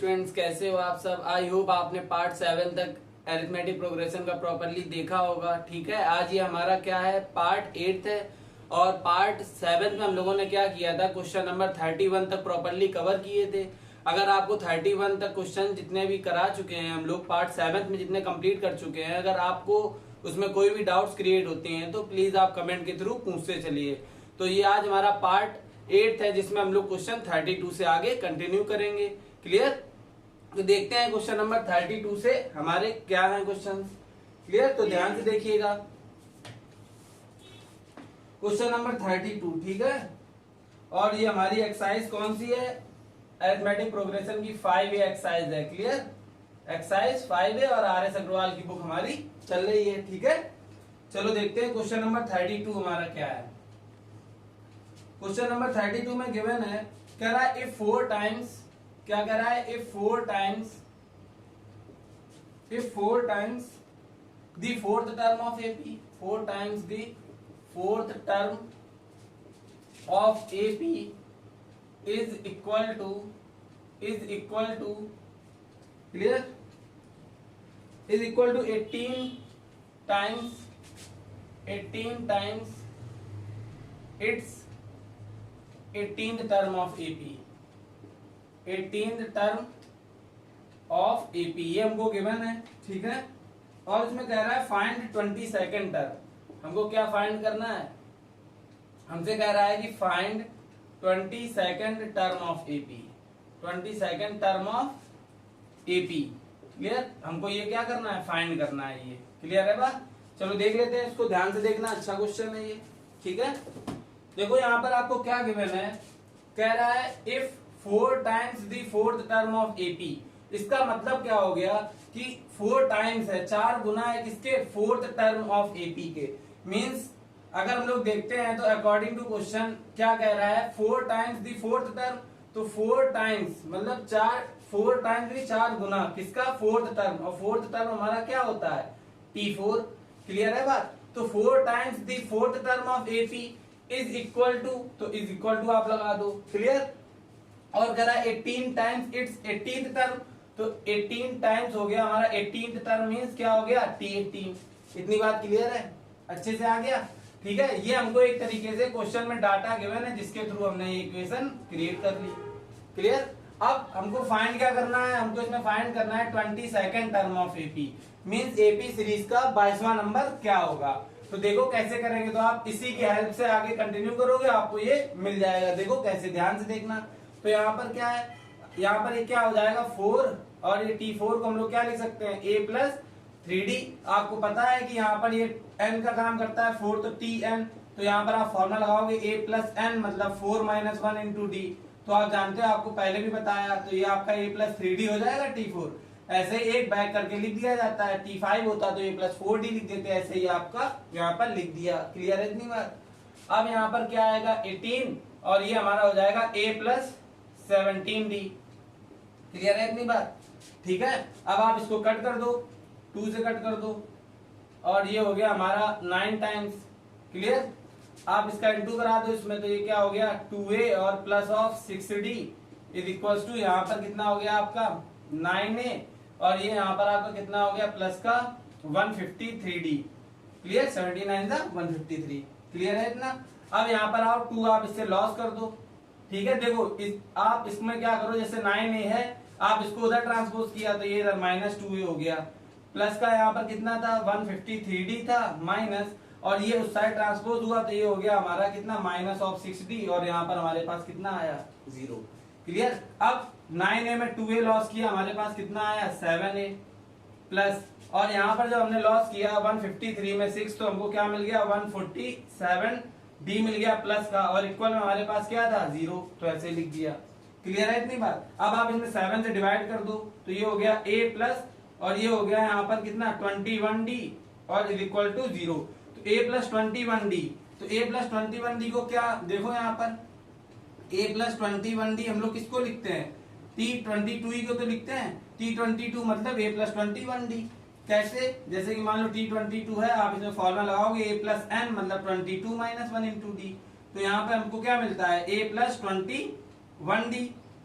Students, कैसे हो आप सब। आई होप आपने पार्ट 7 तक अरिथमेटिक प्रोग्रेशन का प्रॉपरली देखा होगा। ठीक है, आज ये हमारा क्या है, पार्ट 8 है। और पार्ट 7 में हम लोगों ने क्या किया था, क्वेश्चन नंबर 31 तक प्रॉपरली कवर किए थे। अगर आपको 31 तक क्वेश्चन जितने भी करा चुके हैं हम लोग, पार्ट 7 में जितने कंप्लीट कर चुके हैं, अगर आपको उसमें कोई भी डाउट्स क्रिएट होते हैं तो प्लीज आप कमेंट के थ्रू पूछते चलिए। तो ये आज हमारा पार्ट 8 है, जिसमें हम लोग क्वेश्चन 32 से आगे कंटिन्यू करेंगे। क्लियर? तो देखते हैं क्वेश्चन नंबर 32 से हमारे क्या है क्वेश्चन। क्लियर? तो ध्यान से देखिएगा क्वेश्चन नंबर 32। ठीक है, और ये हमारी एक्सरसाइज कौन सी है, अरिथमेटिक प्रोग्रेशन की 5A एक्सरसाइज है। क्लियर? एक्सरसाइज 5A और RS अग्रवाल की बुक हमारी चल रही है। ठीक है, चलो देखते हैं क्वेश्चन नंबर 32 हमारा क्या है। क्वेश्चन नंबर 32 में गिवन है, कह रहा है इफ 4 टाइम्स, क्या कह रहा है, if 4 times the fourth term of AP, 4 times the fourth term of AP is equal to clear, is equal to 18 times its 18th term of AP, 18th term of AP, ये हमको given है। ठीक है, और इसमें कह रहा है फाइंड 22nd टर्म। हमको क्या फाइंड करना है, हमसे कह रहा है कि find 22nd term of AP, 22nd term of AP। Clear? हमको ये क्या करना है, फाइंड करना है। ये क्लियर है बात? चलो देख लेते हैं, इसको ध्यान से देखना, अच्छा क्वेश्चन है ये। ठीक है, देखो यहाँ पर आपको क्या गिवन है, कह रहा है if 4 times the fourth term of AP। इसका मतलब क्या हो गया कि 4 टाइम्स है, 4 गुना है किसके, फोर्थ टर्म ऑफ AP के। मींस अगर हम लोग देखते हैं तो अकॉर्डिंग टू क्वेश्चन क्या कह रहा है, 4 टाइम्स द फोर्थ टर्म, तो 4 टाइम्स मतलब 4 टाइम्स भी 4 गुना किसका, फोर्थ टर्म। और फोर्थ टर्म हमारा क्या होता है, T4। क्लियर है बात? तो 4 times the fourth term of AP is equal to, तो इज इक्वल टू आप लगा दो। क्लियर? और कह रहा है 18 टाइम्स इट्स 18th टर्म, तो 18 टाइम्स हो गया हमारा 18th टर्म, मींस क्या हो गया, T18। इतनी बात क्लियर है, अच्छे से आ गया। ठीक है, ये हमको एक तरीके से क्वेश्चन में डाटा गिवन है, जिसके थ्रू हमने ये इक्वेशन क्रिएट कर ली। क्लियर? अब हमको फाइंड क्या करना है, हमको इसमें फाइंड करना है 22nd term of AP, means AP series का 22वां नंबर क्या होगा। तो देखो कैसे करेंगे, तो आप इसी की हेल्प से आगे कंटिन्यू करोगे, आपको ये मिल जाएगा। देखो कैसे, ध्यान से देखना। तो यहाँ पर क्या है, यहाँ पर ये क्या हो जाएगा 4, और ये T4 को हम लोग क्या लिख सकते हैं, A प्लस 3D। आपको पता है कि यहाँ पर ये n का काम करता है 4, तो TN। तो यहाँ पर आप फॉर्मूला लगाओगे A प्लस n मतलब 4 माइनस 1 इंटू D। तो आप जानते हो, आपको पहले भी बताया, तो ये आपका A प्लस 3D हो जाएगा T4। ऐसे एक बैक करके लिख दिया जाता है, T5 होता तो A प्लस 4D लिख देते, ऐसे ही आपका यहाँ पर लिख दिया। क्लियर है इतनी बात? अब यहाँ पर क्या आएगा 18, और ये हमारा हो जाएगा A प्लस 17D। क्लियर है इतनी बात? ठीक है, अब आप इसको कट कर दो, 2 से कट कर दो, और ये हो गया हमारा 9 टाइम्स। क्लियर? आप इसका इंटू करा दो इसमें, तो ये क्या हो गया 2A और plus of 6D is equal to, यहाँ पर कितना हो गया आपका 9A, और ये यहाँ पर आपका कितना हो गया प्लस का 153D। क्लियर? 79 था 153। क्लियर है इतना? अब यहाँ पर आओ 2, आप इससे लॉस कर दो। ठीक है, देखो आप इसमें क्या करो, जैसे 9A है, आप इसको उधर ट्रांसपोज किया तो ये इधर -2A हो गया, प्लस का यहाँ पर कितना था 153D था, माइनस, और ये उस साइड ट्रांसपोज हुआ तो ये हो गया हमारा कितना -6D, और यहाँ पर हमारे पास कितना आया 0। क्लियर? अब 9A में 2A लॉस किया, हमारे पास कितना आया 7A प्लस, और यहाँ पर जब हमने लॉस किया 153 में 6, तो हमको क्या मिल गया 147D मिल गया प्लस का, और इक्वल में हमारे पास क्या था 0, तो ऐसे लिख दिया। क्लियर है इतनी बात? अब आप इसमें 7 से डिवाइड कर दो, तो ये हो गया A प्लस, और ये हो गया यहाँ पर कितना 21D, और इज इक्वल टू 0। तो A प्लस 21D, तो A प्लस 21D को क्या, देखो यहाँ पर A प्लस 21D हम लोग किसको लिखते हैं, T22 को तो लिखते हैं, T22 मतलब A प्लस 21D। कैसे, जैसे कि मान लो T22 है, आप इसमें फॉर्मूला लगाओगे A प्लस n मतलब 22 माइनस 1 इंटू D। तो यहाँ पे हमको क्या मिलता है A प्लस 21D।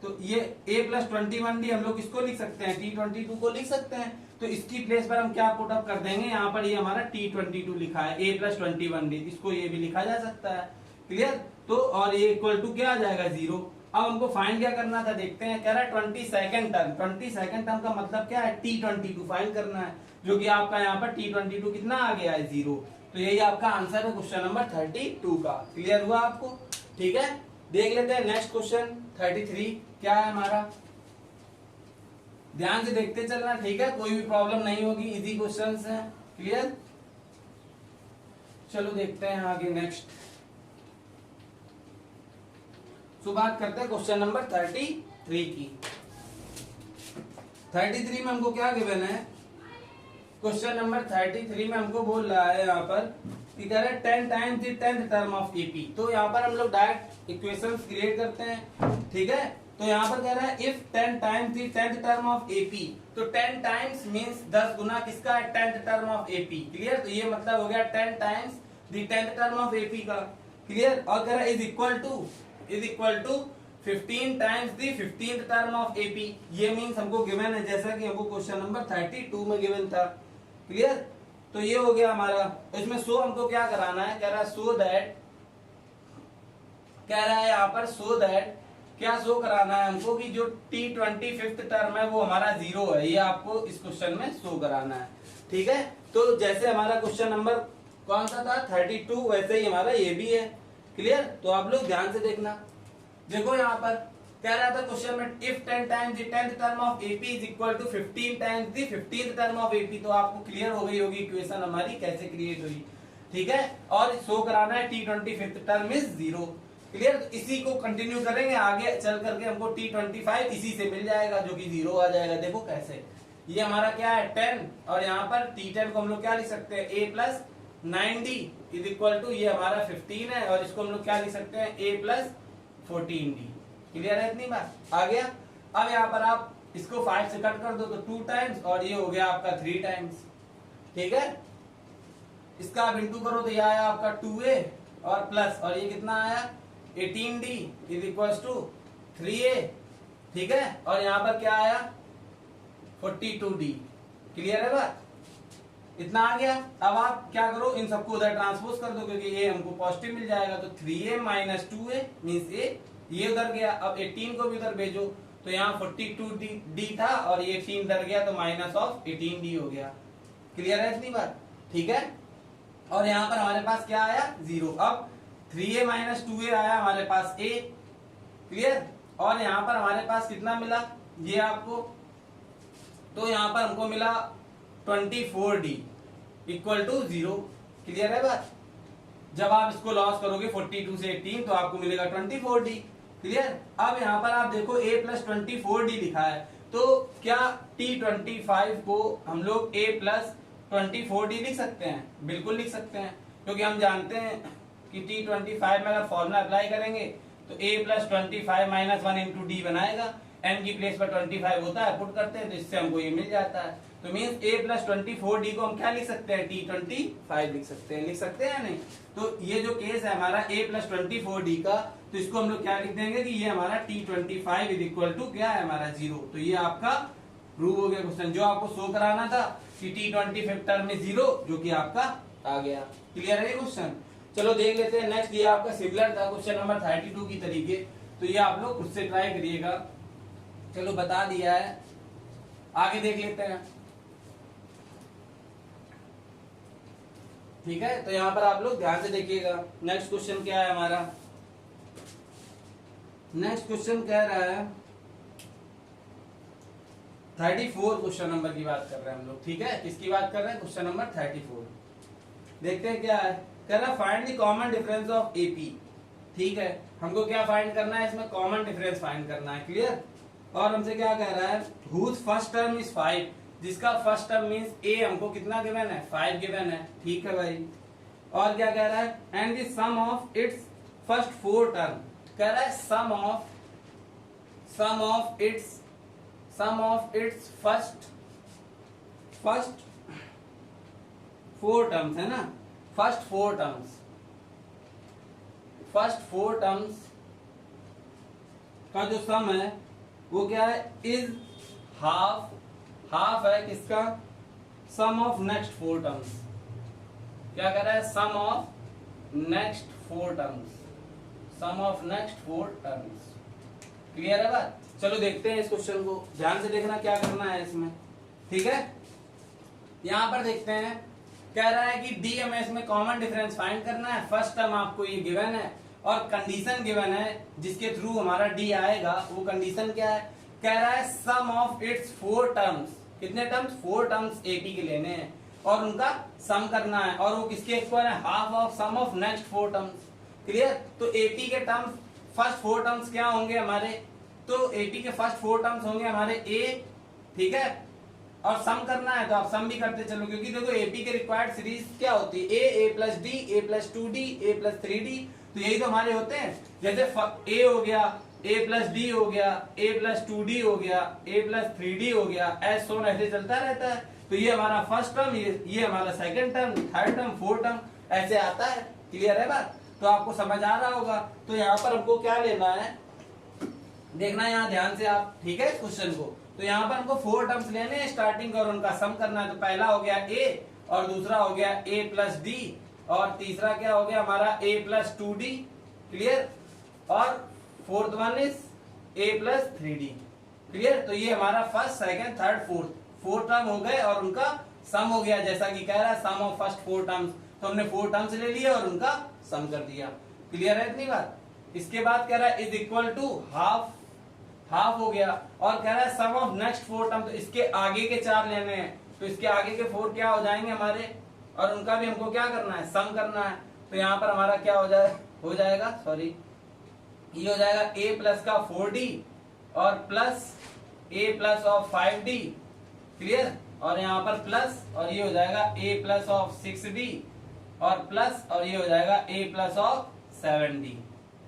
तो ये a+21d हम लोग किसको लिख सकते हैं, t22 को लिख सकते हैं। तो इसकी प्लेस पर हम क्या पुट अप कर देंगे, यहाँ पर ये हमारा t22 लिखा है, a+21d, इसको ये भी लिखा जा सकता है। क्लियर। तो और ये इक्वल टू क्या आ जाएगा 0। अब हमको फाइंड क्या करना था, देखते हैं। कह रहा है 22nd टर्म, 22nd टर्म का मतलब क्या है, t22 फाइंड करना है, जो कि आपका यहाँ पर t22 कितना आ गया है 0। तो यही आपका आंसर है क्वेश्चन नंबर 32 का। क्लियर हुआ आपको, ठीक है। देख लेते हैं नेक्स्ट क्वेश्चन 33 क्या है हमारा। ध्यान से देखते चलना, ठीक है, कोई भी प्रॉब्लम नहीं होगी, इजी क्वेश्चंस हैं। क्लियर। चलो देखते हैं आगे नेक्स्ट। तो बात करते हैं क्वेश्चन नंबर 33 की। 33 में हमको क्या गिवन है, क्वेश्चन नंबर 33 में हमको बोल रहा है यहाँ पर कि कह रहा है 10 times the 10th term of AP. तो यहाँ पर हम लोग डायरेक्ट इक्वेशंस क्रिएट करते हैं, ठीक है। तो यहाँ पर कह रहा है if 10 times the 10th term of AP, तो 10 टाइम्स मींस 10 गुना किसका है, 10th term of AP. Clear. तो ये मतलब हो गया 10 times the 10th term of AP का। क्लियर। और कह रहा है is equal to 15 times the 15th term of AP. ये मींस हमको गिवन है जैसा कि हमको क्वेश्चन नंबर 32 में गिवन था। क्लियर। तो ये हो गया हमारा। इसमें सो हमको क्या कराना है, कह रहा है सो दैट, कह रहा है यहाँ पर सो दैट, क्या शो कराना है हमको कि जो t25th टर्म है वो हमारा 0 है। ये आपको इस क्वेश्चन में शो कराना है, ठीक है। तो जैसे हमारा क्वेश्चन नंबर कौन सा था 32, वैसे ही हमारा ये भी है। क्लियर। तो आप लोग ध्यान से देखना। देखो यहाँ पर कह रहा था क्वेश्चन में if 10 times the 10th term of AP is equal to 15 times the 15th term of AP. तो आपको क्लियर हो गई होगी इक्वेशन हमारी कैसे क्रिएट हुई, ठीक है। और शो कराना है t25th टर्म इज 0। क्लियर। तो इसी को कंटिन्यू करेंगे आगे चल करके, हमको t25 इसी से मिल जाएगा जो कि 0 आ जाएगा। देखो कैसे, ये हमारा क्या है 10, और यहाँ पर t10 को हम लोग क्या लिख सकते हैं, a+9d इज इक्वल टू, ये हमारा 15 है, और इसको हम लोग क्या लिख सकते हैं, a+14d। क्लियर है इतनी बात, आ गया। अब यहाँ पर आप इसको 5 से कट कर दो तो 2 टाइम्स, और ये हो गया आपका 3 टाइम्स, ठीक है। इसका आप इंटू करो तो ये आया आपका 2a और प्लस, और ये कितना आया 18d is equal to 3a, ठीक है। और यहाँ पर क्या आया 42d। क्लियर है बात, इतना आ गया। अब आप क्या करो, इन सबको उधर ट्रांसपोज कर दो, क्योंकि ये हमको पॉजिटिव मिल जाएगा। तो 3a minus 2a means a, ये उधर गया। अब 18 को भी उधर भेजो, तो यहाँ 42d था, और ये 18 उधर गया, तो माइनस ऑफ 18d हो गया। क्लियर है इतनी बात, ठीक है। और यहाँ पर हमारे पास क्या आया 0। अब 3a माइनस 2a आया हमारे पास a। क्लियर। और यहाँ पर हमारे पास कितना मिला ये आपको, तो यहाँ पर हमको मिला 24d इक्वल टू 0। क्लियर है बात। जब आप इसको लॉस करोगे 42 से 18 तो आपको मिलेगा 24d। क्लियर। अब यहाँ पर आप देखो a+24d लिखा है, तो क्या t25 को हम लोग a+24d लिख सकते हैं, बिल्कुल लिख सकते हैं, क्योंकि हम जानते हैं कि t25 में अगर फॉर्मूला अप्लाई करेंगे तो a+25 माइनस 1 इंटू डी बनाएगा। n की प्लेस पर 25 होता है, पुट करते हैं तो इससे हमको ये मिल जाता है। तो मीन्स a+24d को हम क्या लिख सकते हैं, t25 लिख सकते हैं। लिख सकते हैं नहीं, तो ये जो केस है हमारा a+24d का, तो इसको हम लोग क्या लिख देंगे कि ये हमारा t25 इज इक्वल टू क्या है हमारा 0। तो ये आपका प्रूव हो गया क्वेश्चन, जो आपको शो कराना था कि t25 टर्म में 0, जो कि आपका आ गया। क्लियर है ये क्वेश्चन। चलो देख लेते हैं नेक्स्ट। ये आपका सिमिलर था क्वेश्चन नंबर 32 की तरीके, तो ये आप लोग खुद से ट्राई करिएगा। चलो बता दिया है, आगे देख लेते हैं, ठीक है। तो यहाँ पर आप लोग ध्यान से देखिएगा। नेक्स्ट क्वेश्चन क्या है हमारा, नेक्स्ट क्वेश्चन कह रहा है 34 क्वेश्चन नंबर की बात कर रहे हैं हम लोग, ठीक है। किसकी बात कर रहे हैं, क्वेश्चन नंबर 34। देखते हैं क्या है। कह रहा है find the common difference of AP. ठीक है, हमको क्या फाइंड करना है, इसमें कॉमन डिफरेंस फाइंड करना है। क्लियर। और हमसे क्या कह रहा है, हुज फर्स्ट टर्म इज 5, जिसका फर्स्ट टर्म मींस a हमको कितना गिवन है 5 गिवन है, ठीक है भाई। और क्या कह रहा है, and the sum of its first 4 term. कह रहा है sum of its first 4 terms है ना, फर्स्ट 4 टर्म्स का जो सम है वो क्या है, इज हाफ, हाफ है किसका, सम ऑफ नेक्स्ट 4 टर्म्स। क्या कर रहा है, sum of next 4 terms, sum of next 4 terms. Clear है बात। चलो देखते हैं इस क्वेश्चन को, ध्यान से देखना क्या करना है इसमें, ठीक है। यहां पर देखते हैं, कह रहा है कि डीएमएस में कॉमन डिफरेंस फाइंड करना है। फर्स्ट टर्म आपको ये गिवन है और कंडीशन गिवन है जिसके थ्रू हमारा डी आएगा। वो कंडीशन क्या है, कह रहा है सम ऑफ इट्स 4 टर्म्स। कितने टर्म्स, 4 टर्म्स एपी के लेने हैं और उनका सम करना है, और वो किसके इक्वल है, half of sum of next 4 terms. Clear. तो एपी के टर्म्स, फर्स्ट 4 टर्म्स क्या होंगे हमारे, तो एपी के फर्स्ट 4 टर्म्स होंगे हमारे ए, ठीक है, और सम करना है तो आप सम भी करते चलो, क्योंकि देखो एपी के रिक्वायर्ड सीरीज क्या होती है, ए प्लस डी, ए प्लस 2d, ए प्लस 3d, तो यही तो हमारे होते हैं। जैसे ए हो गया, ए प्लस डी हो गया, ए प्लस 2d हो गया, ए प्लस 3d हो गया, ऐसे सोन ऐसे चलता रहता है। तो ये हमारा फर्स्ट टर्म, ये हमारा second term, third term, fourth term, ऐसे आता है। क्लियर है बात, तो आपको समझ आ रहा होगा। तो यहाँ पर हमको क्या लेना है, देखना यहाँ ध्यान से आप, ठीक है, इस क्वेश्चन को। तो यहाँ पर हमको 4 टर्म्स लेने हैं स्टार्टिंग और उनका सम करना है। तो पहला हो गया ए और दूसरा हो गया ए प्लस डी और तीसरा क्या हो गया हमारा ए प्लस 2d। क्लियर। और fourth one is a plus 3d। Clear. तो ये हमारा first, second, third, fourth term हो गए और उनका सम हो गया, जैसा कि कह रहा है सम ऑफ फर्स्ट 4 टर्म्स। तो हमने 4 टर्म्स ले लिए और उनका सम कर दिया। क्लियर है इतनी बात। इसके बाद कह रहा है is equal to half, half हो गया, और कह रहा है सम ऑफ नेक्स्ट 4 टर्म। तो इसके आगे के 4 लेने हैं, तो इसके आगे के 4 क्या हो जाएंगे हमारे, और उनका भी हमको क्या करना है, सम करना है। तो यहाँ पर हमारा क्या हो जाएगा सॉरी, ये हो जाएगा a प्लस का 4d और plus a plus of 5d। Clear. और यहाँ पर प्लस, और ये हो जाएगा a प्लस ऑफ 6d और प्लस, और ये हो जाएगा a plus of 7d।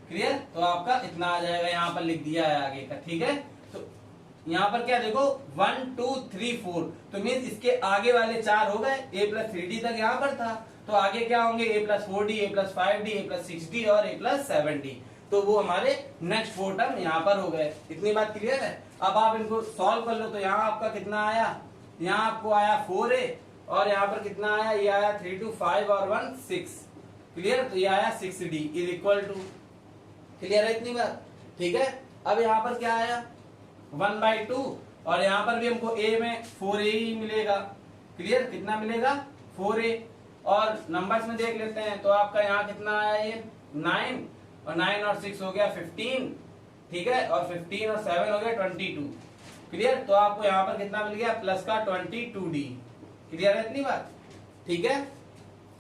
Clear. तो आपका इतना आ जाएगा, यहाँ पर लिख दिया है आगे का, ठीक है। तो यहाँ पर क्या देखो 1 2 3 4, तो मीन्स इसके आगे वाले 4 हो गए, a प्लस 3d तक यहाँ पर था, तो आगे क्या होंगे a plus 4d, a plus 5d, a plus 6d और a प्लस 7d। तो वो हमारे नेक्स्ट 4 टर्म यहाँ पर हो गए। इतनी बात क्लियर है। अब आप इनको सॉल्व कर लो। तो यहाँ आपका कितना आया, यहाँ आपको आया 4a और यहाँ पर कितना आया, ये आया 3 2 5 और 1 6। क्लियर। तो ये आया 6d is equal to, clear है इतनी बात, ठीक है। अब यहाँ पर क्या आया 1/2 और यहाँ पर भी हमको a में 4a ही मिलेगा। क्लियर। कितना मिलेगा 4a, और नंबर्स में देख लेते हैं। तो आपका यहाँ कितना आया, ये 9 और 9 और 6 हो गया 15, ठीक है, और 15 और 7 हो गया 22। क्लियर। तो आपको यहाँ पर कितना मिल गया, प्लस का 22d। क्लियर है इतनी बात, ठीक है।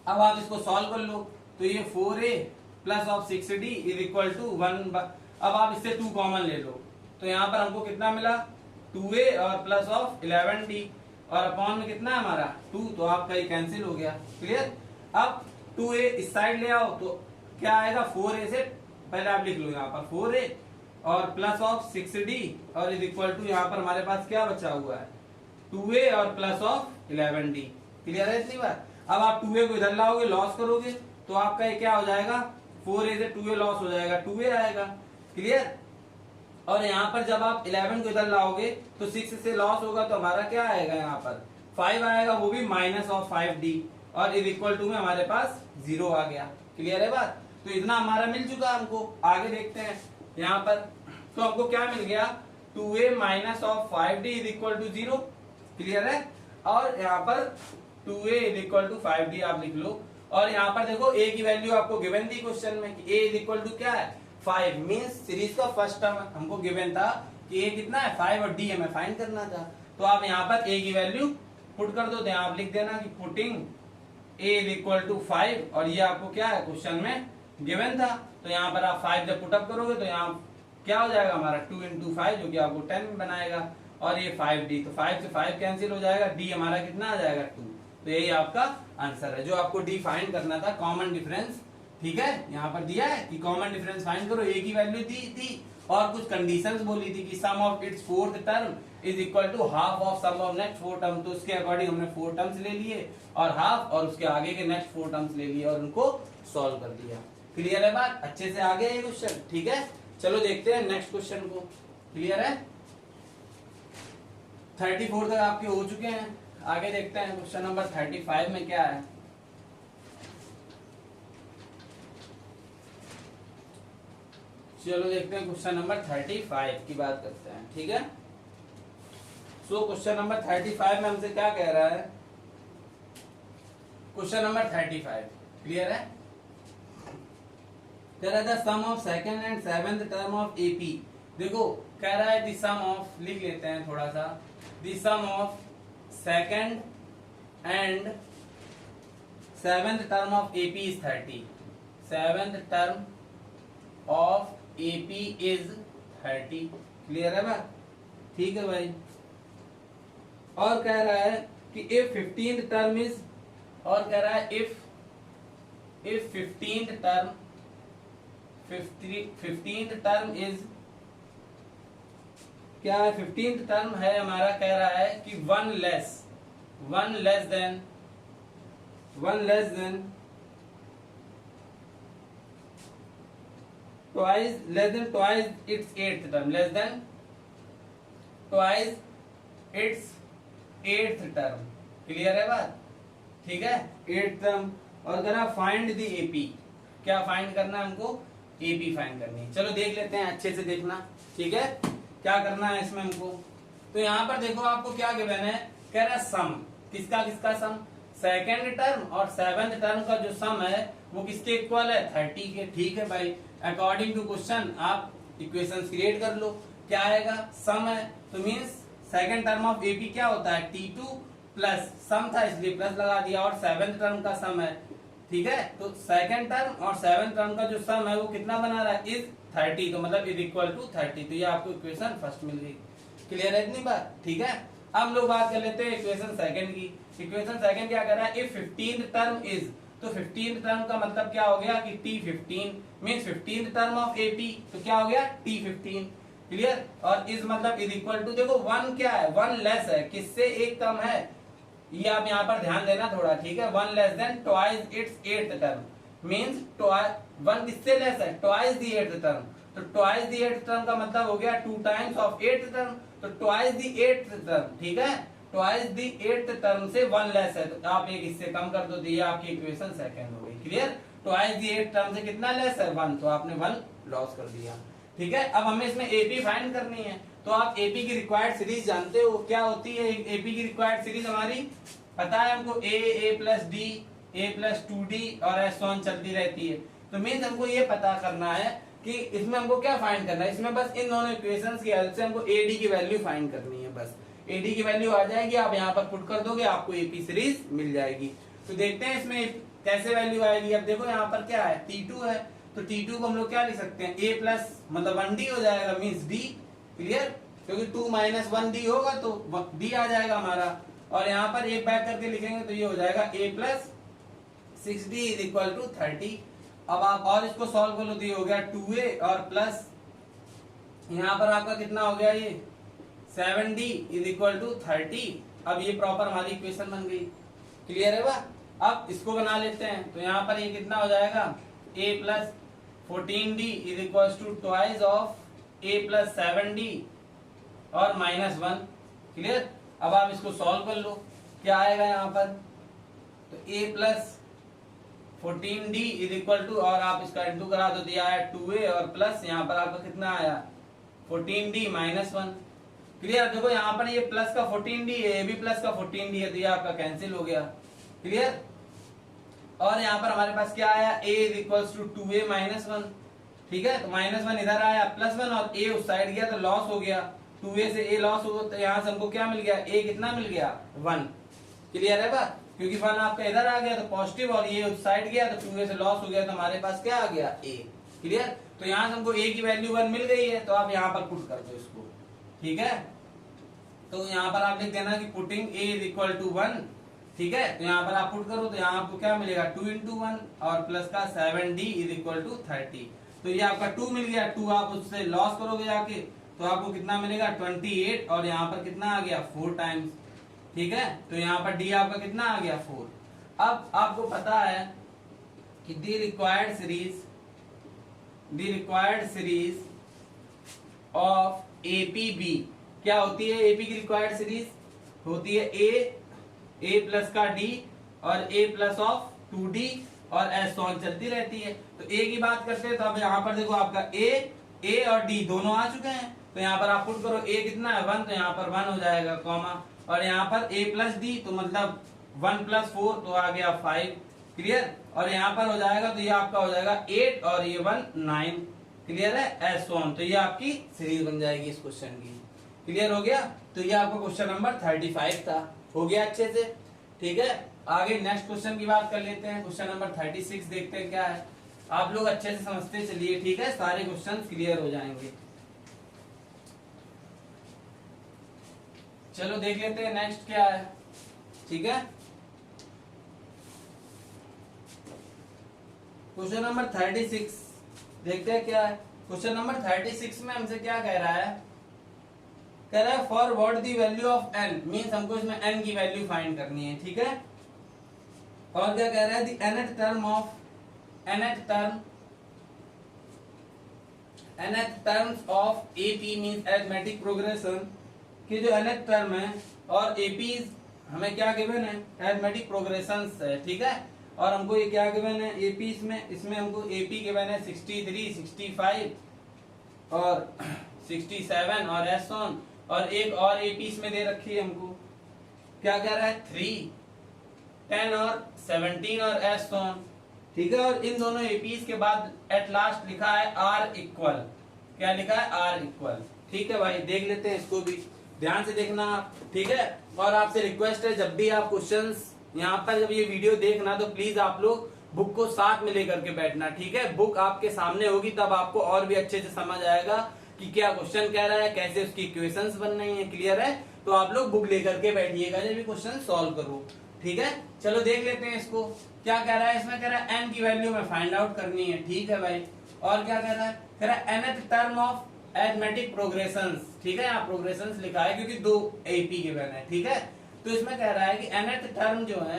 अब आप इसको सॉल्व कर लो। तो ये 4a plus of 6d is equal to 1। अब आप इससे 2 कॉमन ले लो। तो यहाँ पर हमको कितना मिला 2a और प्लस ऑफ 11d और अपॉन में कितना है हमारा 2, तो आपका ये कैंसिल हो गया। क्लियर। अब 2a इस साइड ले आओ तो क्या आएगा 4a से, पहले आप लिख लो यहाँ पर 4a और प्लस ऑफ 6d और इज इक्वल टू यहाँ पर हमारे पास क्या बचा हुआ है 2a और प्लस ऑफ 11d। क्लियर है इतनी बात। अब आप 2a को इधर लाओगे, लॉस करोगे, तो आपका ये क्या हो जाएगा 4a से 2a लॉस हो जाएगा, 2a आएगा। क्लियर। और यहाँ पर जब आप 11 को इधर लाओगे तो 6 से लॉस होगा, तो हमारा क्या आएगा यहाँ पर 5 आएगा, वो भी माइनस ऑफ 5d और इज इक्वल टू में हमारे पास 0 आ गया। क्लियर है बात। तो इतना हमारा मिल चुका हमको। आगे देखते हैं यहाँ पर, तो हमको क्या मिल गया 2a minus of 5d is equal to 0। Clear है। और यहाँ पर 2a is equal to 5d आप लिख लो। और यहाँ पर देखो a की वैल्यू आपको गिवन थी क्वेश्चन में कि a इज इक्वल टू क्या है 5, मीन्स सीरीज का फर्स्ट टर्म हमको गिवन था कि a कितना है 5 और d हमें फाइंड करना था। तो आप यहाँ पर a की वैल्यू पुट कर दो। तो यहाँ आप लिख देना कि putting a is equal to 5, और ये आपको क्या है क्वेश्चन में गिवन था। तो यहाँ पर आप 5 जब पुटअप करोगे तो यहाँ क्या हो जाएगा हमारा 2 into 5 जो कि आपको 10 बनाएगा, और ये 5d, तो 5 से 5 कैंसिल हो जाएगा, d हमारा कितना आ जाएगा 2। तो यही आपका आंसर है जो आपको डी फाइंड करना था, कॉमन डिफरेंस। ठीक है, यहाँ पर दिया है कि कॉमन डिफरेंस फाइंड करो, ए की वैल्यू दी थी और कुछ कंडीशंस बोली थी कि sum of its fourth term is equal to half of sum of next 4 term. तो उसके अकॉर्डिंग हमने 4 टर्म्स ले लिए और हाफ, और उसके आगे के नेक्स्ट 4 टर्म्स ले लिए और उनको सॉल्व कर दिया। क्लियर है बात, अच्छे से आ गया ये क्वेश्चन। ठीक है, चलो देखते हैं नेक्स्ट क्वेश्चन को। क्लियर है, 34 तक आपके हो चुके हैं। आगे देखते हैं क्वेश्चन नंबर 35 में क्या है। चलो देखते हैं क्वेश्चन नंबर 35 की बात करते हैं, ठीक है। सो क्वेश्चन नंबर 35 में हमसे क्या कह रहा है, क्वेश्चन नंबर 35 क्लियर है। कह रहा था sum of second and seventh term of AP. देखो कह रहा है द सम ऑफ, लिख लेते हैं थोड़ा सा, the sum of second and seventh term of AP is 30। Seventh term of AP is 30। Clear है बात, ठीक है भाई। और कह रहा है कि इफ 15th टर्म इज, और कह रहा है इफ 15th टर्म इज क्या है, 15th टर्म है हमारा, कह रहा है कि one less than twice its eighth term, less than twice its eighth term। Clear है बात, ठीक है। Eighth term. और कह रहा फाइंड द एपी, क्या फाइंड करना है हमको, एपी फाइंड करनी है। चलो देख लेते हैं, अच्छे से देखना, ठीक है, क्या करना है इसमें हमको। तो यहाँ पर देखो आपको क्या गिवन है, कह रहा है सम, किसका सम, सेकेंड टर्म और सेवेंथ टर्म का जो सम है वो किसके इक्वल है, 30 के। ठीक है भाई, अकॉर्डिंग टू क्वेश्चन आप इक्वेशंस क्रिएट कर लो। क्या आएगा, सम है तो means second term of AP क्या होता है, T2 प्लस सम था इसलिए प्लस लगा दिया, और सेवेंथ टर्म का सम है, ठीक है। तो सेकंड टर्म और सेवेंथ टर्म का जो सम है वो कितना बना रहा है, इज 30, तो मतलब इज इक्वल टू 30। तो ये आपको इक्वेशन फर्स्ट मिल गई। क्लियर है इतनी बात, ठीक है। अब हम लोग बात कर लेते हैं इक्वेशन सेकंड की। इक्वेशन सेकंड क्या कर रहा है, इफ 15th टर्म इज, तो 15th टर्म का मतलब क्या हो गया कि T15 means 15th term of AP, तो क्या हो गया T15। क्लियर। और इज मतलब इज इक्वल टू, देखो वन क्या है, वन लेस है, किससे एक कम है, ये आप यहाँ पर ध्यान देना थोड़ा, ठीक है। One less than twice its eighth term means one किससे लेस है, ट्वाइस द एट्थ टर्म। तो ट्वाइस द एट्थ टर्म का मतलब हो गया 2 टाइम्स ऑफ एट्थ टर्म, तो ट्वाइस द एट्थ टर्म, ठीक है। ट्वाइस द एट्थ टर्म से वन लेस है, तो आप एक इससे कम कर दो, तो ये आपकी इक्वेशन सेकंड हो गई। Clear. Twice the eighth term से कितना लेस है, 1, तो आपने 1 लॉस कर दिया, ठीक है। अब हमें इसमें एपी फाइंड करनी है, तो आप एपी की रिक्वायर्ड सीरीज जानते हो क्या होती है। एपी की रिक्वायर्ड सीरीज हमारी पता है हमको, a plus D, a plus 2d और ऐसे ऑन चलती रहती है। तो मीन्स हमको ये पता करना है कि इसमें हमको क्या फाइंड करना है, इसमें बस इन दोनों इक्वेशंस की हेल्प से हमको ad की वैल्यू फाइंड करनी है। बस ad की वैल्यू आ जाएगी, आप यहाँ पर पुट कर दोगे, आपको एपी सीरीज मिल जाएगी। तो देखते हैं इसमें कैसे वैल्यू आएगी। अब देखो यहाँ पर क्या है, T2 है, तो T2 को हम लोग क्या लिख सकते हैं, a प्लस मतलब 1d हो जाएगा मींस d। क्लियर, क्योंकि 2 माइनस 1d होगा तो d आ जाएगा हमारा। और यहाँ पर एक बैक करके लिखेंगे तो ये हो जाएगा a plus 6d is equal to 30। अब आप और इसको सॉल्व कर लो तो ये हो गया 2a और प्लस यहाँ पर आपका कितना हो गया, ये 7d इज इक्वल टू 30। अब ये प्रॉपर हमारी इक्वेशन बन गई। क्लियर है बा। अब इसको बना लेते हैं, तो यहाँ पर ये कितना हो जाएगा, a plus 14d is equal to twice of a plus 7d और माइनस 1। क्लियर। अब आप इसको सॉल्व कर लो, क्या आएगा यहाँ पर, तो a plus 14d is equal to, और आप इसका इंटू करा दो, दिया है 2a और प्लस यहाँ पर आपका कितना आया 14d माइनस 1। क्लियर। देखो यहाँ पर ये प्लस का 14d है, ये भी प्लस का 14d है, तो ये आपका कैंसिल हो गया। क्लियर। और यहाँ पर हमारे पास क्या आया, a is equal to 2a minus 1। ठीक है, तो माइनस 1 इधर आया, प्लस 1 और a उस साइड गया तो लॉस हो गया, 2a से a लॉस हो, तो यहाँ से हमको क्या मिल गया, a कितना मिल गया 1। क्लियर है बात, क्योंकि 1 आपका इधर आ गया तो पॉजिटिव और ये उस साइड गया तो 2a से लॉस हो गया, तो हमारे पास क्या आ गया a। क्लियर। तो यहाँ से हमको a की वैल्यू 1 मिल गई है, तो आप यहाँ पर पुट कर दो इसको। ठीक है, तो यहाँ पर आप लिख देना कि putting a is equal to 1। ठीक है, तो यहाँ पर आप पुट करो तो यहाँ आपको क्या मिलेगा 2 इंटू 1 और प्लस का 7d इज इक्वल टू 30। तो ये आपका 2 मिल गया, 2 आप उससे लॉस करोगे जाके तो आपको कितना मिलेगा 28, और यहाँ पर कितना आ गया 4 टाइम्स। ठीक है, तो यहाँ पर d आपका कितना आ गया 4। अब आपको पता है कि the required series of APB क्या होती है एपी की रिक्वायर्ड सीरीज? होती है ए प्लस का डी और ए प्लस ऑफ 2d और एस ऑन चलती रहती है। तो ए की बात करते हैं तो अब यहाँ पर देखो आपका ए और डी दोनों आ चुके हैं, तो यहाँ पर आप पुट करो ए कितना है 1, तो यहाँ पर 1 हो जाएगा कॉमा, और यहाँ पर ए प्लस डी तो मतलब 1 प्लस 4 तो आ गया 5, क्लियर। और यहाँ पर हो जाएगा तो ये आपका हो जाएगा 8 और ये 1 9, क्लियर है एस ऑन। तो ये आपकी सीरीज बन जाएगी इस क्वेश्चन की, क्लियर हो गया। तो ये आपका क्वेश्चन नंबर 35 था, हो गया अच्छे से, ठीक है। आगे नेक्स्ट क्वेश्चन की बात कर लेते हैं, क्वेश्चन नंबर 36 देखते हैं क्या है। आप लोग अच्छे से समझते चलिए, ठीक है, सारे क्वेश्चन क्लियर हो जाएंगे। चलो देख लेते हैं नेक्स्ट क्या है, ठीक है। क्वेश्चन नंबर 36 देखते हैं क्या है। क्वेश्चन नंबर 36 में हमसे क्या कह रहा है, कह रहा है for what the value of n, means हमको इसमें n की वैल्यू फाइंड करनी है, ठीक है। और क्या कह रहा है, the nth terms of AP means arithmetic progression की जो nth टर्म है, और AP हमें क्या गिवन है, अरिथमेटिक प्रोग्रेशंस है, ठीक है। और हमको ये क्या गिवन है AP, इसमें हमको AP गिवन है 63 65 और 67 और एस ऑन, और एक और AP इसमें दे रखी है हमको, क्या कह रहा है 3 10 और 17 और एस ऑन, ठीक है। और इन दोनों एपीज के बाद एट लास्ट लिखा है आर इक्वल, क्या लिखा है आर इक्वल, ठीक है भाई। देख लेते हैं इसको भी, ध्यान से देखना आप, ठीक है। और आपसे रिक्वेस्ट है जब भी आप क्वेश्चंस यहाँ पर जब ये वीडियो देखना तो प्लीज आप लोग बुक को साथ में लेकर के बैठना, ठीक है। बुक आपके सामने होगी तब आपको और भी अच्छे से समझ आएगा कि क्या क्वेश्चन कह रहा है, कैसे उसकी इक्वेशंस बन रही है, क्लियर है। तो आप लोग बुक लेकर के बैठिएगा जब भी क्वेश्चन सॉल्व करो, ठीक है। चलो देख लेते हैं इसको, क्या कह रहा है, इसमें कह रहा है n की वैल्यू में फाइंड आउट करनी है, ठीक है भाई। और क्या कह रहा है, कह रहा है nth term of arithmetic progressions, ठीक है। यहाँ प्रोग्रेशंस लिखा है क्योंकि 2 AP गिवन है, ठीक है। तो इसमें कह रहा है कि nth टर्म जो है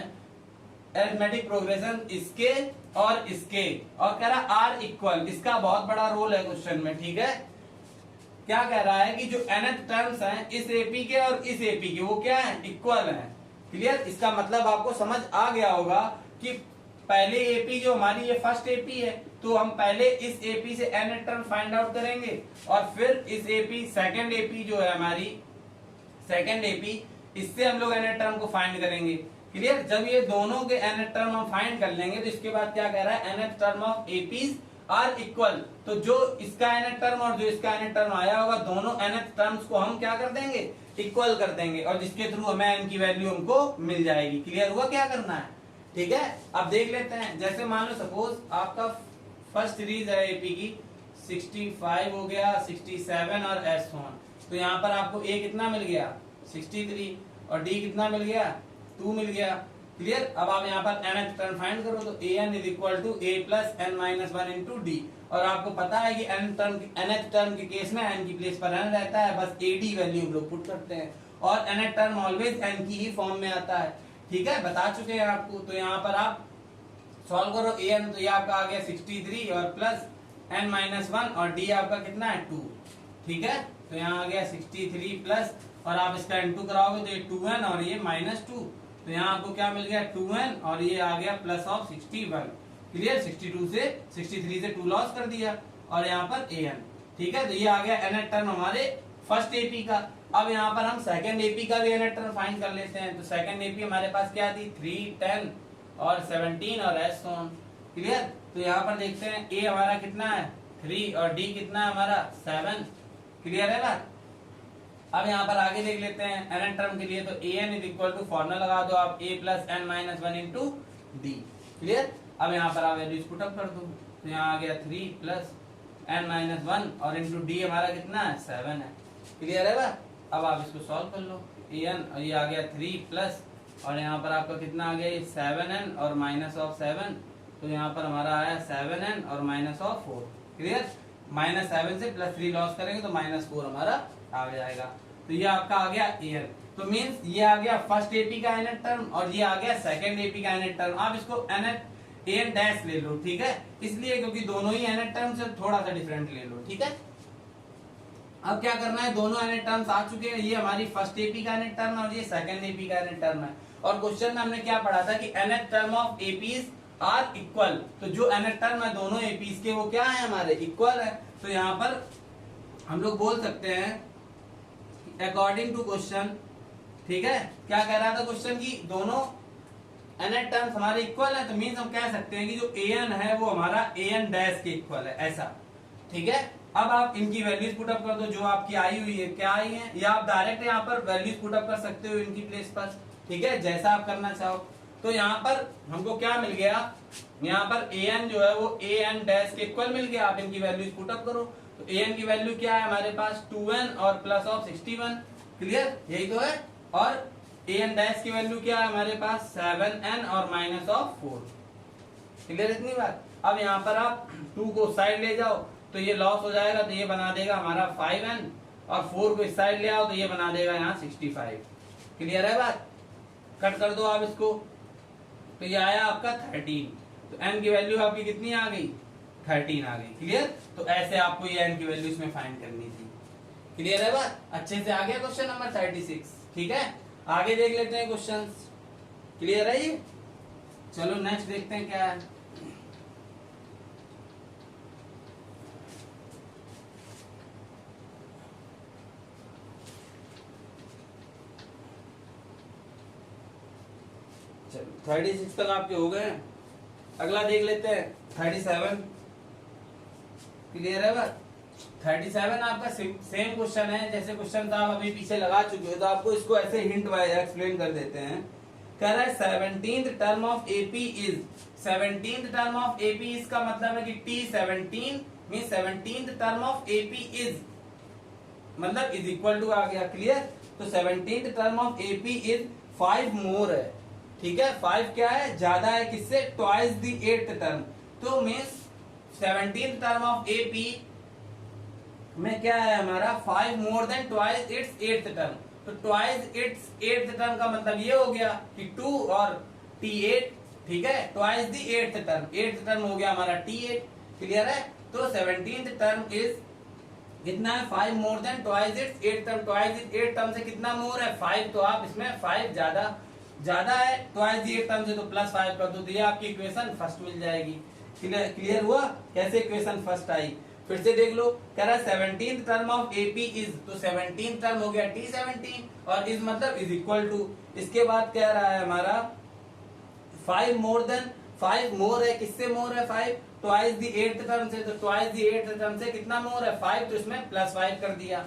अरिथमेटिक प्रोग्रेशन इसके और इसके, और कह रहा है आर इक्वल, इसका बहुत बड़ा रोल है क्वेश्चन में, ठीक है। क्या कह रहा है कि जो nth टर्म्स हैं इस AP के और इस AP के वो क्या है, इक्वल है, क्लियर। इसका मतलब आपको समझ आ गया होगा कि पहले AP जो हमारी ये फर्स्ट AP है, तो हम पहले इस AP से nth टर्म फाइंड आउट करेंगे और फिर इस AP सेकंड AP जो है हमारी सेकंड AP, इससे हम लोग nth टर्म को फाइंड करेंगे, क्लियर। जब ये दोनों के nth टर्म हम फाइंड कर लेंगे तो इसके बाद क्या कह रहा है, nth term of APs are equal, तो जो इसका nth टर्म और जो इसका nth टर्म आया होगा दोनों nth टर्म्स को हम क्या कर देंगे, इक्वल कर देंगे, और जिसके थ्रू हमें n की वैल्यू हमको मिल जाएगी, क्लियर हुआ क्या करना है, ठीक है। अब देख लेते हैं, जैसे मान लो सपोज आपका फर्स्ट सीरीज है AP की 65 हो गया 67 और एस ऑन, तो यहाँ पर आपको A कितना मिल गया 63 और D कितना मिल गया 2 मिल गया, क्लियर। अब आप यहाँ पर nth टर्म फाइंड करो तो an is equal to a plus n minus 1 into D, और आपको पता है कि nth टर्म के केस में n की प्लेस पर n रहता है, बस ad वैल्यू हम लोग पुट करते हैं, और nth टर्म ऑलवेज n की ही फॉर्म में आता है, ठीक है, बता चुके हैं आपको। तो यहाँ पर आप सॉल्व करो an, तो ये आपका आ गया 63 और प्लस n माइनस 1 और d आपका कितना है 2, ठीक है। तो यहाँ आ गया 63 प्लस, और आप इसका n2 कराओगे तो ये 2n और ये माइनस 2, तो यहाँ आपको क्या मिल गया 2n और ये आ गया प्लस ऑफ 61, क्लियर। 63 से 2 लॉस कर दिया और यहाँ पर an, ठीक है। तो ये आ गया nth टर्म हमारे फर्स्ट AP का। अब यहाँ पर हम सेकंड AP का भी nth टर्म फाइंड कर लेते हैं। तो सेकंड AP हमारे पास क्या थी 3 10 और 17 और एस ऑन, क्लियर। तो यहाँ पर देखते हैं A हमारा कितना है 3 और D कितना है हमारा 7, क्लियर है बात। अब यहाँ पर आगे देख लेते हैं nth टर्म के लिए, तो an is equal to formula लगा दो आप a plus n minus 1 into D, clear. अब यहाँ पर आप वैल्यूज पुट अप कर दो, तो यहाँ आ गया 3 प्लस n माइनस 1 और इंटू डी हमारा कितना है 7 है, क्लियर है बात। अब आप इसको सॉल्व कर लो, an और ये आ गया 3 प्लस, और यहाँ पर आपका कितना आ गया 7n और माइनस ऑफ 7, तो यहाँ पर हमारा आया 7n और माइनस ऑफ 4, क्लियर। माइनस 7 से प्लस 3 लॉस करेंगे तो माइनस 4 हमारा आ जाएगा। तो ये आपका आ गया an, तो मींस ये आ गया फर्स्ट AP का nth टर्म और ये आ गया सेकंड AP का nth टर्म। आप इसको an डैश ले लो, ठीक है, इसलिए क्योंकि दोनों ही nth टर्म से थोड़ा सा डिफरेंट ले लो, ठीक है। अब क्या करना है, दोनों nth टर्म्स आ चुके हैं, ये हमारी फर्स्ट एपी का nth टर्म है और ये सेकंड एपी का nth टर्म है। और क्वेश्चन में हमने क्या पढ़ा था कि nth term of APs are equal, तो जो nth टर्म है दोनों एपीज के वो क्या है, हमारे इक्वल है। तो यहाँ पर हम लोग बोल सकते हैं अकॉर्डिंग टू क्वेश्चन, ठीक है, क्या कह रहा था क्वेश्चन की दोनों nth टर्म्स हमारे इक्वल है, तो मींस हम कह सकते हैं कि जो an है वो हमारा an डैश के इक्वल है, ऐसा, ठीक है। अब आप इनकी वैल्यूज पुट अप कर दो जो आपकी आई हुई है, क्या आई है, या आप डायरेक्ट यहाँ पर वैल्यूज पुट अप कर सकते हो इनकी प्लेस पर, ठीक है, जैसा आप करना चाहो। तो यहाँ पर हमको क्या मिल गया, यहाँ पर an जो है वो an डैश के इक्वल मिल गया, आप इनकी वैल्यूज पुट अप करो। तो an की वैल्यू क्या है हमारे पास 2n और प्लस ऑफ 61, क्लियर, यही तो है। और an डैश की वैल्यू क्या है हमारे पास 7n और माइनस ऑफ 4, क्लियर इतनी बात। अब यहाँ पर आप 2 को साइड ले जाओ तो ये लॉस हो जाएगा, तो ये बना देगा हमारा 5n, और 4 को इस साइड ले आओ तो ये बना देगा यहाँ 65, क्लियर है बात। कट कर दो आप इसको, तो ये आया आपका 13, तो n की वैल्यू आपकी कितनी आ गई, 13 आ गई, क्लियर। तो ऐसे आपको ये n की वैल्यू इसमें फाइंड करनी थी, क्लियर है बात। अच्छे से आ गया क्वेश्चन नंबर 36, ठीक है। आगे देख लेते हैं क्वेश्चंस, क्लियर है ये। चलो नेक्स्ट देखते हैं क्या है। चलो 36 तक आपके हो गए, अगला देख लेते हैं 37, क्लियर है बात। 37 आपका सेम क्वेश्चन है जैसे क्वेश्चन था, आप अभी पीछे लगा चुके हो, तो आपको इसको ऐसे हिंट वाइज एक्सप्लेन कर देते हैं। कह रहा है 17th term of AP is, 17th term of AP is का मतलब है कि T17 mean 17th term of AP is, मतलब इज इक्वल टू आ गया, क्लियर। तो 17th term of AP is 5 मोर है, ठीक है, 5 क्या है, ज्यादा है किससे, ट्वाइस द 8th टर्म। तो means 17th term of AP में क्या है हमारा 5 more than twice its 8th term. तो ट्वाइस इट्स 8th टर्म का मतलब ये हो गया कि 2 और T8, ठीक है, twice the 8th term, 8th term हो गया हमारा T8, क्लियर है। तो 17th टर्म इज कितना है, 5 more than twice its 8th term, twice its 8th term से कितना मोर है, 5, तो आप इसमें 5 ज्यादा है ट्वाइस दी 8th टर्म से, तो +5 कर दो, तो ये आपकी इक्वेशन फर्स्ट मिल जाएगी, क्लियर हुआ। कैसे इक्वेशन फर्स्ट आई, फिर से देख लो, कह रहा है 17th term of AP is, तो 17th टर्म हो गया T17 और इज मतलब इज इक्वल टू, इसके बाद कह रहा है हमारा 5 मोर देन, 5 मोर है किससे मोर है, 5 ट्वाइस दी 8th टर्म से, तो ट्वाइस दी 8th टर्म से कितना मोर है, 5, तो इसमें +5 कर दिया,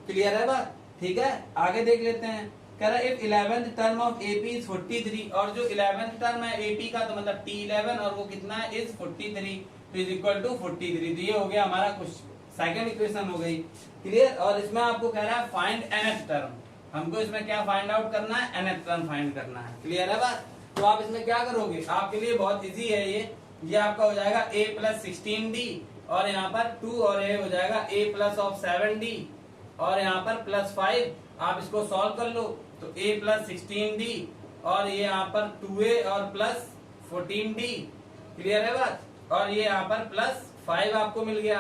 क्लियर है बात, ठीक है। आगे देख लेते हैं, कह रहा है if 11th term of AP is 43, और जो 11th टर्म है एपी का तो मतलब T11 और वो कितना है, इज 43, तो इज इक्वल टू 43, तो ये हो गया हमारा कुछ सेकंड इक्वेशन हो गई, क्लियर। और इसमें आपको कह रहा है फाइंड nth टर्म, हमको इसमें क्या फाइंड आउट करना है, nth टर्म फाइंड करना है, क्लियर है बात। तो आप इसमें क्या करोगे, आपके लिए बहुत इजी है ये आपका हो जाएगा a + 16d, और यहाँ पर 2 और a हो जाएगा a + 7d, और यहाँ पर +5, आप इसको सॉल्व कर लो, तो a + 16d और ये यहाँ पर 2a और +14d, क्लियर है बात, और ये यहाँ पर +5 आपको मिल गया।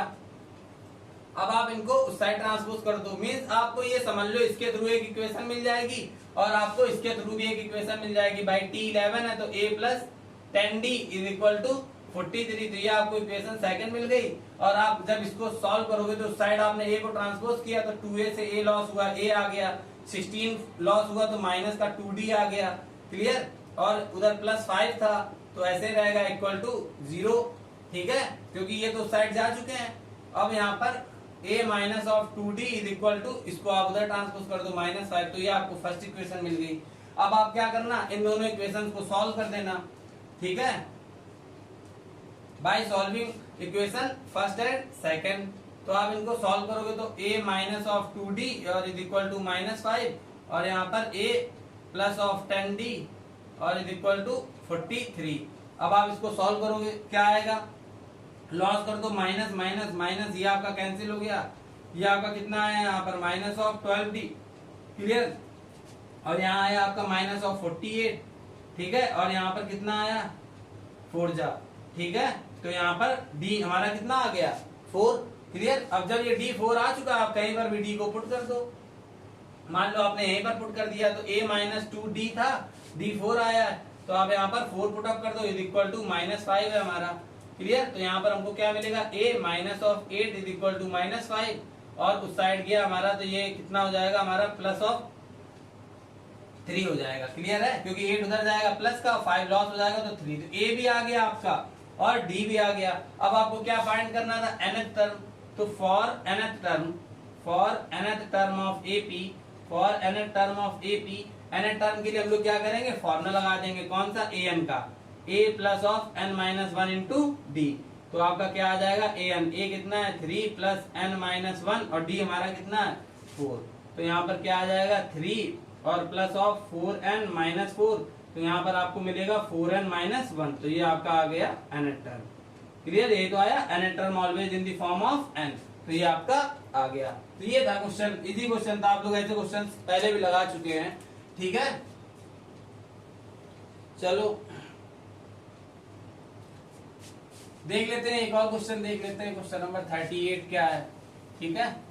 अब आप इनको उस साइड ट्रांसपोज कर दो, मीन्स आपको ये समझ लो इसके थ्रू एक इक्वेशन मिल जाएगी और आपको इसके थ्रू भी एक इक्वेशन मिल जाएगी। भाई T11 है तो a + 10d is equal to 43, तो ये आपको इक्वेशन सेकंड मिल गई। और आप जब इसको सॉल्व करोगे तो उस साइड आपने a को ट्रांसपोज किया तो 2a से a लॉस हुआ, a आ गया, 16 लॉस हुआ तो माइनस का 2d आ गया, क्लियर, और उधर +5 था तो ऐसे रहेगा इक्वल टू 0, ठीक है, क्योंकि ये तो साइड जा चुके हैं। अब यहाँ पर a minus of 2d is equal to, इसको आप उधर ट्रांसपोज कर दो -5, तो ये आपको फर्स्ट इक्वेशन मिल गई। अब आप क्या करना, इन दोनों इक्वेशन को सॉल्व कर देना, ठीक है, by solving equation first and second. तो आप इनको सॉल्व करोगे तो a माइनस ऑफ 2d और इज इक्वल टू -5, और यहाँ पर a प्लस ऑफ 10d और इज इक्वल टू 43। अब आप इसको सॉल्व करोगे क्या आएगा, लॉस कर दो, माइनस माइनस माइनस, ये आपका कैंसिल हो गया, ये आपका कितना आया यहाँ पर -12d, क्लियर, और यहाँ आया आपका -48, ठीक है, और यहाँ पर कितना आया 4 जा, ठीक है, तो यहाँ पर d हमारा कितना आ गया 4, क्लियर। अब जब ये D4 आ चुका, आप कहीं पर भी D को पुट कर दो। मान लो आपने यहीं पर पुट कर दिया तो a माइनस 2D था, D4 आया है, तो आप यहाँ पर 4 पुट अप कर दो, इज इक्वल टू -5 है हमारा। क्लियर। तो यहाँ पर हमको क्या मिलेगा, a minus of 8 is equal to -5, और उस साइड गया हमारा तो ये कितना हो जाएगा हमारा प्लस ऑफ 3 हो जाएगा। क्लियर है, क्योंकि 8 उधर जाएगा प्लस का, 5 लॉस हो जाएगा तो 3, तो a भी आ गया आपका और d भी आ गया। अब आपको क्या फाइंड करना था, nth टर्म। तो for nth term of AP, for nth term of AP, nth term के लिए हम लोग क्या करेंगे, फॉर्मूला लगा देंगे, कौन सा, an का, a plus of n minus 1 into D. तो आपका क्या आ जाएगा, an, a कितना है 3 प्लस n माइनस 1 और d हमारा कितना है 4। तो यहाँ पर क्या आ जाएगा 3 और प्लस ऑफ 4n माइनस 4, तो यहाँ पर आपको मिलेगा 4n माइनस 1। तो ये आपका आ गया nth टर्म। क्लियर, ये तो आया nth term always in the form of n, तो ये आपका आ गया। तो ये था क्वेश्चन, इजी क्वेश्चन था, आप लोग ऐसे क्वेश्चन पहले भी लगा चुके हैं। ठीक है, चलो देख लेते हैं, एक और क्वेश्चन देख लेते हैं, क्वेश्चन नंबर 38 क्या है। ठीक है,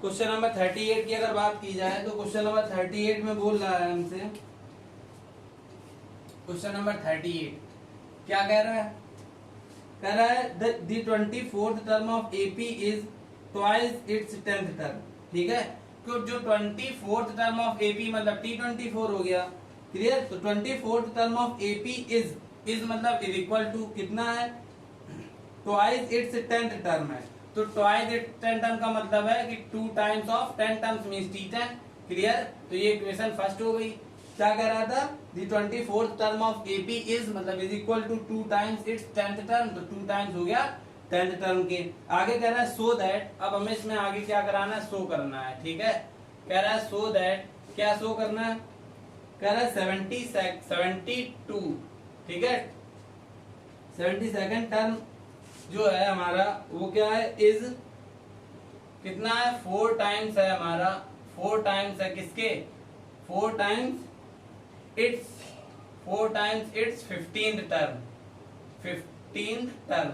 क्वेश्चन नंबर 38 की अगर बात की जाए तो क्वेश्चन नंबर 38 में बोल रहा है हमसे, क्वेश्चन नंबर 38 क्या कह रहा है, कह रहा है the 24th term of AP is twice its 10th term. ठीक है, तो जो 24th टर्म ऑफ एपी मतलब T24 हो गया। क्लियर, तो 24th term of AP is मतलब इज इक्वल टू कितना है, ट्वाइस इट्स 10th टर्म है। तो ट्वाइस इट्स 10th टर्म का मतलब है कि 2 times of 10 terms means T10। Clear, तो ये इक्वेशन फर्स्ट हो गई। क्या कह रहा था, the 24th term of AP is मतलब is equal to 2 times its 10th term, तो 2 टाइम्स हो गया 10th टर्म के। आगे कह रहा है सो दैट, अब हमें इसमें आगे क्या कराना है, शो करना है। ठीक है, कह रहा है सो दैट, क्या शो करना है, कह रहा है 72, ठीक है, 72nd टर्म जो है हमारा वो क्या है, इज कितना है, 4 टाइम्स है हमारा, 4 टाइम्स है किसके, 4 times it's 15th term, 15th term.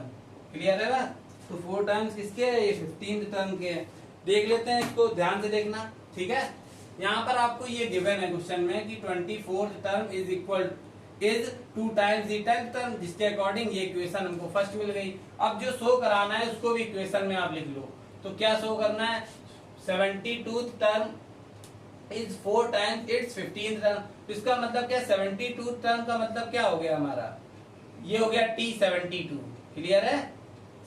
Clear है ना, तो 4 टाइम्स किसके है, ये 15th टर्म के है। देख लेते हैं इसको, ध्यान से देखना। ठीक है, यहाँ पर आपको ये गिवन है क्वेश्चन में कि 24th term is equal is 2 times the 10th term, जिसके अकॉर्डिंग ये इक्वेशन हमको फर्स्ट मिल गई। अब जो शो कराना है उसको भी इक्वेशन में आप लिख लो। तो क्या शो करना है, 72th term is 4 times it's 15th term. तो इसका मतलब क्या, 72th टर्म का मतलब क्या हो गया हमारा, ये हो गया T72। क्लियर है,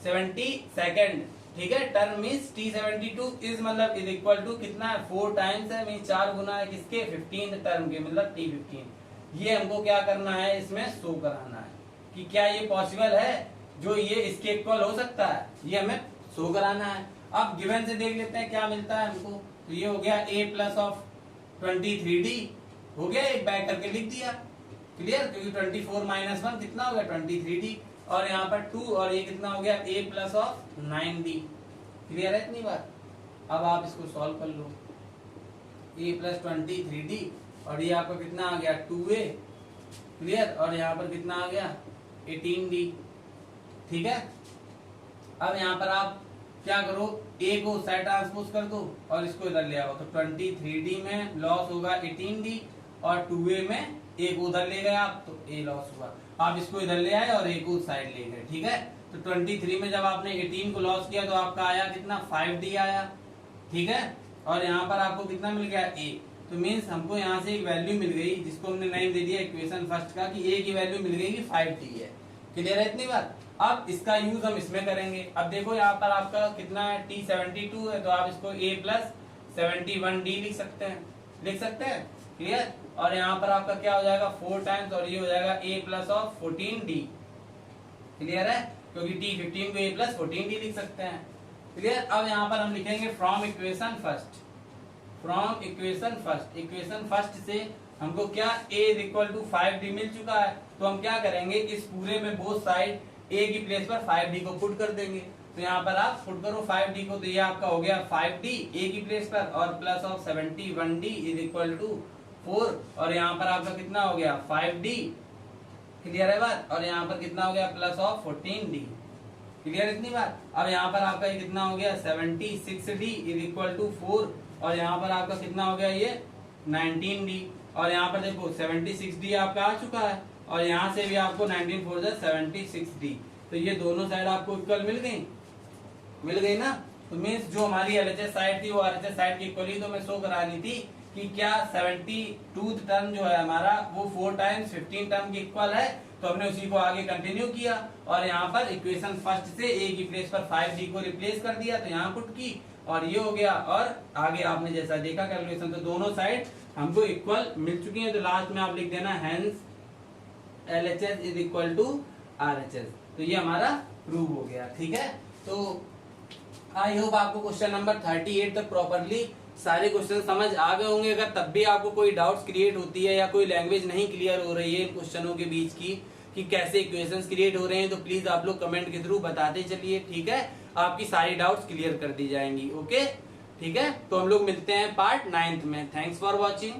72nd, ठीक है, टर्म मींस T72 इज मतलब इज इक्वल टू कितना है, 4 टाइम्स है मींस 4 गुना है किसके, 15th टर्म के, मतलब T15। ये हमको क्या करना है, इसमें शो कराना है कि क्या ये पॉसिबल है, जो ये इसके इक्वल हो सकता है, ये हमें शो कराना है। अब गिवन से देख लेते हैं क्या मिलता है हमको। तो ये हो गया a प्लस ऑफ 23d हो गया, एक बैक करके लिख दिया। क्लियर, क्योंकि 24 माइनस 1 कितना हो गया 23d, और यहाँ पर 2 और ये कितना हो गया a plus of 9d। Clear है इतनी बात। अब आप इसको सॉल्व कर लो, a प्लस 23d और ये आपका कितना आ गया 2a। क्लियर, और यहाँ पर कितना आ गया 18d। ठीक है, अब यहाँ पर आप क्या करो, a को साइड ट्रांसपोज कर दो और इसको इधर ले आओ। तो 23d में लॉस होगा 18d और 2a में a को उधर ले गए आप, तो a लॉस हुआ। आप इसको इधर ले आए और a को साइड ले गए। ठीक है, तो 23 में जब आपने 18 को लॉस किया तो आपका आया कितना 5d आया। ठीक है, और यहाँ पर आपको कितना मिल गया a। तो मीन्स हमको यहाँ से एक वैल्यू मिल गई जिसको हमने नेम दे दिया इक्वेशन फर्स्ट का, कि a की वैल्यू मिल गई कि 5d है। क्लियर है इतनी बात। अब इसका यूज हम इसमें करेंगे। अब देखो यहाँ पर आपका कितना है T72 है, तो आप इसको a प्लस 71d लिख सकते हैं, लिख सकते हैं। क्लियर, और यहाँ पर आपका क्या हो जाएगा 4 टाइम्स और ये हो जाएगा a plus of 14d। Clear है, क्योंकि T15 को a प्लस 14d लिख सकते हैं। क्लियर, अब यहाँ पर हम लिखेंगे from equation first, from equation first. Equation first से हमको क्या a is equal to 5d मिल चुका है, तो हम क्या करेंगे, इस पूरे में बोथ साइड a की प्लेस पर 5d को पुट कर देंगे। तो यहाँ पर आप पुट करो 5d को, तो ये आपका हो गया 5d a की प्लेस पर और plus of 71d is equal to 4 और यहाँ पर आपका कितना हो गया 5d। क्लियर है बात? और यहाँ पर कितना हो गया प्लस ऑफ 14d। क्लियर इतनी बात? अब यहाँ पर आपका ये कितना हो गया 76d इज इक्वल टू 4 और यहाँ पर आपका कितना हो गया ये 19d और यहाँ पर देखो 76d आपका आ चुका है और यहाँ से भी आपको 19 4 76d। तो ये दोनों साइड आपको इक्वल मिल गई ना। तो मीन्स जो हमारी एलएचएस साइड थी वो आरएचएस साइड की इक्वल ही तो मैं शो करानी थी कि क्या 72 टर्म जो है हमारा वो 4 टाइम्स 15 टर्म की इक्वल है। तो हमने उसी को आगे कंटिन्यू किया और यहाँ पर इक्वेशन फर्स्ट से a की प्लेस पर 5d को रिप्लेस कर दिया तो यहाँ पुट की और ये हो गया और आगे आपने जैसा देखा कैलकुलेशन तो दोनों साइड हमको इक्वल मिल चुकी है। तो लास्ट में आप लिख देना hence LHS is equal to RHS। तो ये हमारा प्रूव हो गया। ठीक है, तो आई होप आपको क्वेश्चन नंबर 38 तक प्रॉपरली सारे क्वेश्चन समझ आ गए होंगे। अगर तब भी आपको कोई डाउट्स क्रिएट होती है या कोई लैंग्वेज नहीं क्लियर हो रही है इन क्वेश्चनों के बीच की कि कैसे इक्वेशंस क्रिएट हो रहे हैं तो प्लीज आप लोग कमेंट के थ्रू बताते चलिए। ठीक है, आपकी सारी डाउट्स क्लियर कर दी जाएंगी। ओके, ठीक है, तो हम लोग मिलते हैं पार्ट 9 में। Thanks for watching.